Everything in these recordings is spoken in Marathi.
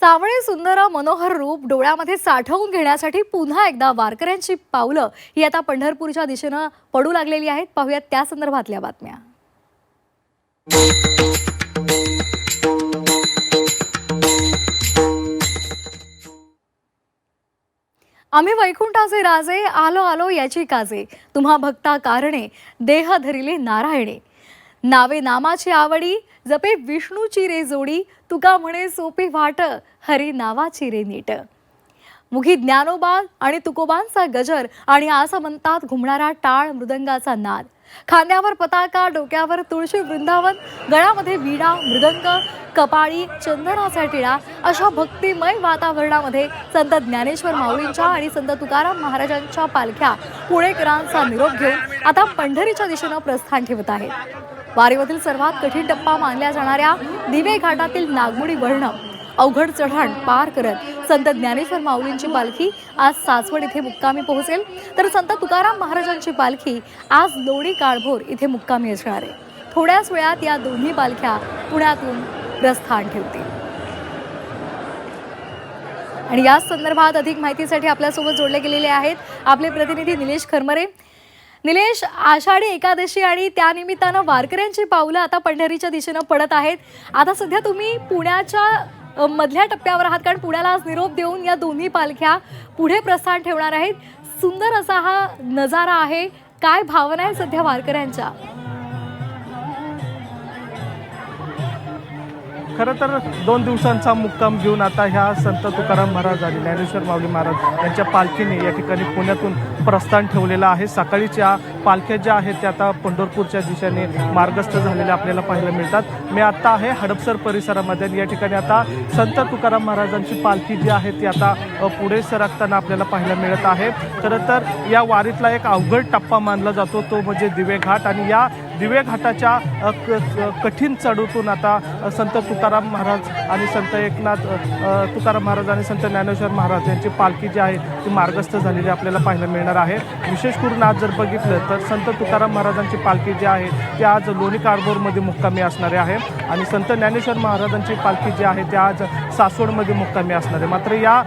सावळे सुंदर मनोहर रूप डोळ्यामध्ये साठवून घेण्यासाठी पुन्हा एकदा वारकऱ्यांची पावलं ही आता पंढरपूरच्या दिशेने पडू लागलेली आहेत। पाहूयात त्या संदर्भातल्या बातम्या। आम्ही वैकुंठाचे राजे आलो आलो याची काजे तुम्हा भक्ता कारणे देह धरिले नारायणे नावे नामाची आवडी जपे विष्णूची रे जोडी तुका म्हणे सोपे वाट हरी नावाची रे नीट मुखी ज्ञानोबा आणि तुकोबांचा गजर आणि आसमंतात घुमणारा टाळ मृदंगाचा नाद खांद्यावर पताका डोक्यावर तुळशी वृंदावन गळ्यामध्ये वीणा मृदंग कपाळी चंदनाचा टिळा अशा भक्तिमय वातावरणामध्ये संत ज्ञानेश्वर माऊलींच्या आणि संत तुकाराम महाराजांच्या पालख्या पुणेकरांचा निरोप घेऊन आता पंढरीच्या दिशेने प्रस्थान ठेवत आहेत। वारीमधील सर्वात कठीण टप्पा मानल्या जाणाऱ्या दिवे घाटातील नागमोडी वळण अवघड चढण पार करत संत ज्ञानेश्वर माऊलींची पालखी आज सासवड इथे मुक्कामी पोहोचेल, तर संत तुकाराम महाराजांची पालखी आज लोणी काळभोर इथे मुक्कामी असणार आहे। थोड्याच वेळात या दोन्ही पालख्या पुण्यातून प्रस्थान ठेवतील आणि या संदर्भात अधिक माहितीसाठी आपल्यासोबत जोडले गेलेले आहेत आपले प्रतिनिधी निलेश खरमरे। निलेश, आषाढी एकादशी आणि त्यानिमित्तानं वारकऱ्यांची पावलं आता पंढरीच्या दिशेने पडत आहेत। आता सध्या तुम्ही पुण्याच्या मधल्या टप्प्यावर आहात, कारण पुण्याला आज निरोप देऊन या दोन्ही पालख्या पुढे प्रस्थान ठेवणार आहेत। सुंदर असा हा नजारा आहे, काय भावना आहे सध्या वारकऱ्यांच्या? खरं तर 2 दिवसांचा मुक्काम घेऊन आता ह्या संत तुकाराम महाराज आणि ज्ञानेश्वर माऊली महाराज यांच्या पालखीने या ठिकाणी पुण्यातून प्रस्थान ठेवलेलं आहे। सकाळीच्या पालख्या ज्या आहेत त्या आता पंढरपूरच्या दिशेने मार्गस्थ झालेल्या आपल्याला पाहायला मिळतात। मी आता आहे हडपसर परिसरामध्ये, या ठिकाणी आता संत तुकाराम महाराजांची पालखी जी आहे ती आता पुढे सरकताना आपल्याला पाहायला मिळत आहे। खरं तर या वारीतला एक अवघड टप्पा मानला जातो तो म्हणजे दिवे घाट, आणि या दिवे घाटाच्या कठीण चढूतून आता संत तुकाराम महाराज आणि संत एकनाथ तुकाराम महाराज आणि संत ज्ञानेश्वर महाराज यांची पालखी जी आहे ती मार्गस्थ झालेली आपल्याला पाहायला मिळणार आहे। विशेष करून आज जर बघितलं तर संत तुकाराम महाराजांची पालखी जी आहे ती आज लोणी काळभोरमध्ये मुक्कामी असणारे आहे आणि संत ज्ञानेश्वर महाराजांची पालखी जी आहे ती आज सासवडमध्ये मुक्कामी असणार आहे। मात्र या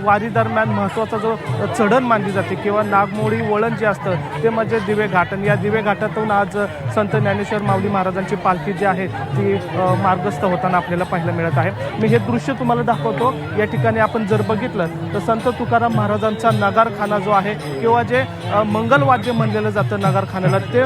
वारी दरम्यान महत्त्वाचा जो चढण मानली जाते किंवा नागमोडी वळण जे असतं ते म्हणजे दिवे घाट, आणि या दिवे घाटातून आज संत ज्ञानेश्वर माऊली महाराजांची पालखी जी आहे ती मार्गस्थ होताना आपल्याला पाहायला मिळत आहे। मी हे दृश्य तुम्हाला दाखवतो। या ठिकाणी आपण जर बघितलं तर संत तुकाराम महाराजांचा नगारखाना जो आहे किंवा जे मंगलवाद्य म्हणलेलं जातं नगारखान्याला, ते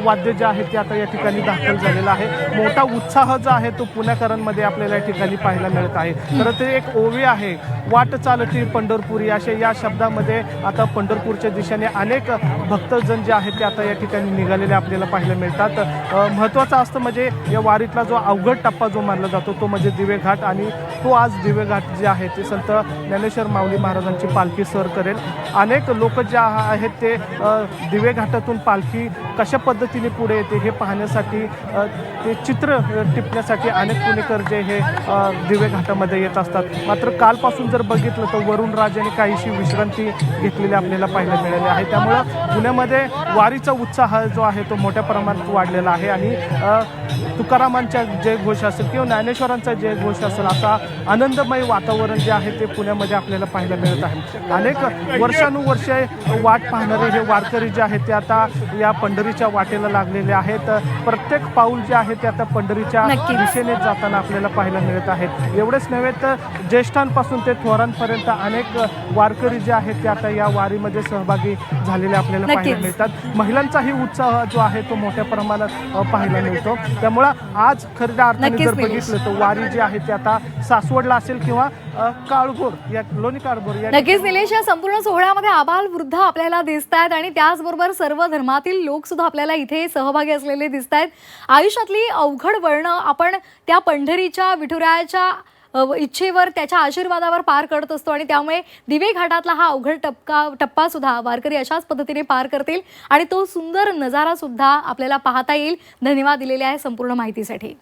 वाद्य जे आहे ते आता या ठिकाणी दाखल झालेलं आहे। मोठा उत्साह जो आहे तो पुणेकरांमध्ये आपल्याला या ठिकाणी पाहायला मिळत आहे। खरं तर एक ओवी आहे, वाट चालती पंढरपुरी, अशा या शब्दामध्ये आता पंढरपूरच्या दिशेने अनेक भक्तजन जे आहेत ते आता या ठिकाणी निघालेले आपल्याला पाहायला मिळतात। महत्त्वाचं असतं म्हणजे या वारीतला जो अवघड टप्पा जो मानला जातो तो म्हणजे दिवे घाट, आणि तो आज दिवे घाट जे आहे ते संत ज्ञानेश्वर माऊली महाराजांची पालखी सर करेल। अनेक लोक जे आहेत ते दिवे घाटातून पालखी कशा पद्धतीने पुढे येते हे पाहण्यासाठी ते चित्र टिपण्यासाठी अनेक पुणेकर जे हे दिवे घाटामध्ये येत असतात। मात्र कालपासून जर बघितलं तर वरुण राजाने काहीशी विश्रांती घेतलेली आपल्याला पाहायला मिळाली आहे। त्यामुळं पुण्यामध्ये वारीचा उत्साह जो आहे तो मोठ्या प्रमाणात वाढलेला आहे आणि तुकारामांच्या जय घोष असेल किंवा ज्ञानेश्वरांचा जय घोष असेल असा आनंदमय वातावरण जे आहे ते पुण्यामध्ये आपल्याला पाहायला मिळत आहे। अनेक वर्षानुवर्षे वाट पाहणारे हे वारकरी जे आहेत ते आता या पंढरीच्या वाटेला लागलेले आहेत। प्रत्येक पाऊल जे आहे ते आता पंढरीच्या दिशेने जाताना आपल्याला पाहायला मिळत आहेत। एवढेच नव्हे तर ज्येष्ठांपासून ते थोरांपर्यंत अनेक वारकरी जे आहेत ते आता या वारीमध्ये सहभागी झालेले आपल्याला पाहायला मिळतात। महिलांचाही उत्साह जो आहे तो मोठ्या प्रमाणात पाहायला मिळतो। त्यामुळे आज खऱ्या अर्थाने जर बघितलं तर वारी जी आहे ती आता सासवडला असेल किंवा काळभोर या लोणी काळभोर या नक्कीच निलेश, या संपूर्ण सोहळ्यामध्ये आबाल वृद्ध आपल्याला दिसत आहेत आणि त्याचबरोबर सर्व धर्मातील लोक सुद्धा आपल्याला इथे सहभागी असलेले दिसत आहेत। आयुष्यातली अवघड वळणं आपण त्या पंढरीच्या विठुरायाच्या इच्छेवर त्याच्या आशीर्वादावर पार करत असतो आणि त्यामुळे दिवे घाटातला हा अवघड टप्पा सुद्धा वारकरी अशाच पद्धतीने पार करतील आणि तो सुंदर नजारा सुद्धा आपल्याला पाहता येईल। धन्यवाद दिलेले आहे संपूर्ण माहितीसाठी।